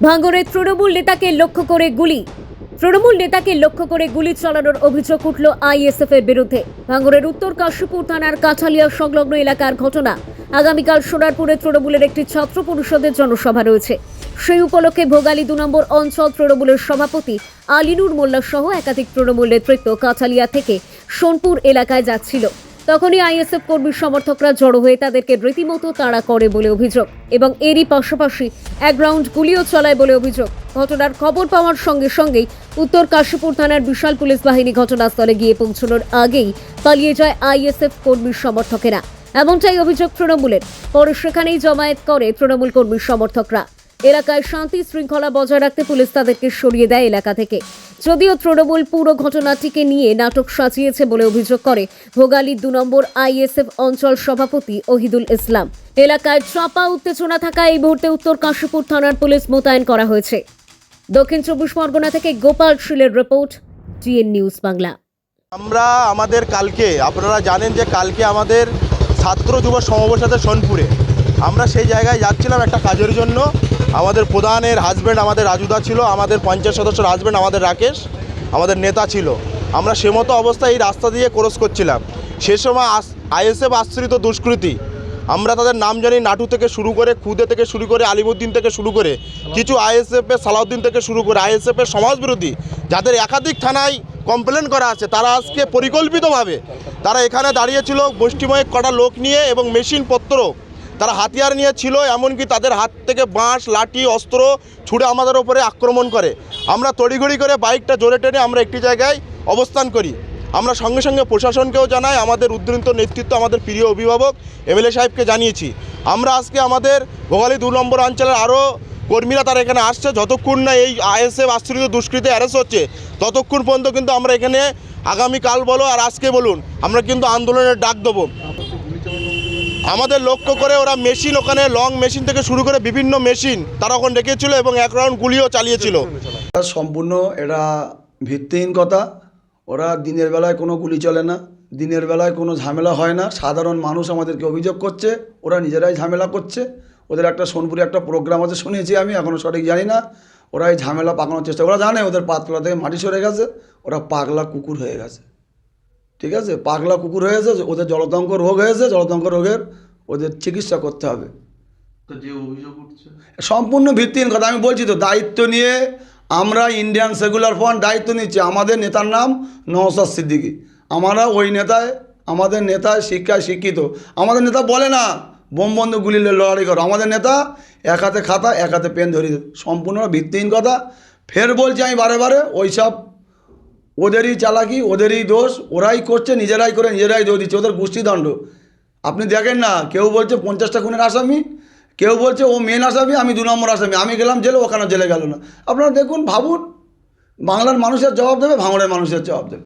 ভাঙড়ে তৃণমূল নেতাকে লক্ষ্য করে গুলি চালানোর অভিযোগ উঠল আইএসএফ এর বিরুদ্ধে। ভাঙড়ের উত্তর কাশীপুর থানার কাঠালিয়া সংলগ্ন এলাকার ঘটনা। আগামীকাল সোনারপুরে তৃণমূলের একটি ছাত্র পরিষদের জনসভা রয়েছে। সেই উপলক্ষে ভোগালী ২ নম্বর অঞ্চল তৃণমূলের সভাপতি আলিনুর মোল্লা সহ একাধিক তৃণমূল নেতৃত্ব কাঠালিয়া থেকে সোনপুর এলাকায় যাচ্ছিল। তখনই আইএসএফ কর্মী সমর্থকরা জড়ো হয়ে তাদেরকে রীতিমতো তাড়া করে বলে অভিযোগ এবং এরই পাশাপাশি এক রাউন্ড গুলিও চালায় বলে অভিযোগ। ঘটনার খবর পাওয়ার সঙ্গে সঙ্গেই উত্তর কাশীপুর থানার বিশাল পুলিশ বাহিনী ঘটনাস্থলে গিয়ে পৌঁছানোর আগেই পালিয়ে যায় আইএসএফ কর্মী সমর্থকেরা। এমনটাই অভিযোগ তৃণমূলের। পরে সেখানেই জমায়েত করে তৃণমূল কর্মী সমর্থকরা। এলাকায় শান্তি শৃঙ্খলা বজায় রাখতে পুলিশ তাদেরকে সরিয়ে দেয় এলাকা থেকে। যদিও তৃণমূল পুরো ঘটনাটিকে নিয়ে নাটক সাজিয়েছে বলে অভিযোগ করে ভোগালী ২ নম্বর আইএসএফ অঞ্চল সভাপতি ওহিদুল ইসলাম। এলাকায় চাপা উত্তেজনা থাকায় এই মুহূর্তে উত্তর কাশীপুর থানার পুলিশ মোতায়েন করা হয়েছে। দক্ষিণ ২৪ পরগনা থেকে গোপাল শীলের রিপোর্ট, টিএন নিউজ বাংলা। আমরা আমাদের কালকে আপনারা জানেন যে কালকে আমাদের ছাত্র যুব সমাবেশ আছে সোনপুরে। আমরা সেই জায়গায় যাচ্ছিলাম একটা কাজের জন্য। আমাদের প্রধানের হাজব্যান্ড আমাদের রাজুদা ছিল, আমাদের পঞ্চায়েত সদস্যর হাজব্যান্ড আমাদের রাকেশ, আমাদের নেতা ছিল। আমরা সে মতো অবস্থায় এই রাস্তা দিয়ে ক্রস করছিলাম। সে সময় আইএসএফ আশ্রিত দুষ্কৃতী, আমরা তাদের নাম জানি, নাটু থেকে শুরু করে, খুদে থেকে শুরু করে, আলিমুদ্দিন থেকে শুরু করে, কিছু আইএসএফের সালাউদ্দিন থেকে শুরু করে আইএসএফের সমাজবিরোধী যাদের একাধিক থানায় কমপ্লেন করা আছে, তারা আজকে পরিকল্পিতভাবে তারা এখানে দাঁড়িয়েছিল গোষ্ঠীময় কটা লোক নিয়ে এবং মেশিনপত্র, তারা হাতিয়ার নিয়ে ছিল। এমনকি তাদের হাত থেকে বাঁশ, লাঠি, অস্ত্র ছুঁড়ে আমাদের ওপরে আক্রমণ করে। আমরা তড়িঘড়ি করে বাইকটা জোরে টেনে আমরা একটি জায়গায় অবস্থান করি। আমরা সঙ্গে সঙ্গে প্রশাসনকেও জানাই, আমাদের উদ্ধৃত নেতৃত্ব, আমাদের প্রিয় অভিভাবক এমএলএ সাহেবকে জানিয়েছি। আমরা আজকে আমাদের ভোগালী ২ নম্বর অঞ্চলের আরও কর্মীরা তারা এখানে আসছে। যতক্ষণ না এই আইএসএফ আশ্রিত দুষ্কৃতী অ্যারেস্ট হচ্ছে ততক্ষণ পর্যন্ত কিন্তু আমরা এখানে আগামীকাল বলো আর আজকে বলুন আমরা কিন্তু আন্দোলনের ডাক দেবো। আমাদের লক্ষ্য করে ওরা মেশিন, ওখানে লং মেশিন থেকে শুরু করে বিভিন্ন মেশিন তারা ওখানে রেখেছিল এবং এক রাউন্ড গুলিও চালিয়েছিল। সম্পূর্ণ এটা ভিত্তিহীন কথা। ওরা দিনের বেলায় কোনো গুলি চলে না, দিনের বেলায় কোনো ঝামেলা হয় না। সাধারণ মানুষ আমাদেরকে অভিযোগ করছে ওরা নিজেরাই ঝামেলা করছে। ওদের একটা সোনপুরে একটা প্রোগ্রাম আছে শুনেছি, আমি এখনও সঠিক জানি না। ওরা এই ঝামেলা পাকানোর চেষ্টা, ওরা জানে ওদের পাতলা থেকে মাটি সরে গেছে, ওরা পাগলা কুকুর হয়ে গেছে। ঠিক আছে, পাগলা কুকুর হয়ে গেছে, ওদের জলতঙ্ক রোগ হয়েছে, জলতঙ্ক রোগের ওদের চিকিৎসা করতে হবে। যে অভিযোগ উঠছে সম্পূর্ণ ভিত্তিহীন কথা। আমি বলছি তো, দায়িত্ব নিয়ে আমরা ইন্ডিয়ান সেকুলার ফ্রন্ট দায়িত্ব নিচ্ছি। আমাদের নেতার নাম নওশাদ সিদ্দিকী। আমরা ওই নেতায়, আমাদের নেতায় শিক্ষায় শিক্ষিত। আমাদের নেতা বলে না বোম বন্ধু গুলি লড়াই করো। আমাদের নেতা এক হাতে খাতা এক হাতে পেন ধরিয়ে। সম্পূর্ণ ভিত্তিহীন কথা। ফের বলছি আমি বারে বারে, ওই সব ওদেরই চালাকি, ওদেরই দোষ, ওরাই করছে, নিজেরাই করে নিজেরাই দোষ দিচ্ছে, ওদের গোষ্ঠীদণ্ড। আপনি দেখেন না, কেউ বলছে 50টা খুনের আসামি, কেউ বলছে ও মেন আসামি, আমি 2 নম্বর আসামি, আমি গেলাম জেলে, ওখানে জেলে গেল না। আপনারা দেখুন, ভাবুন, বাংলার মানুষের জবাব দেবে, ভাঙড়ের মানুষের জবাব দেবে।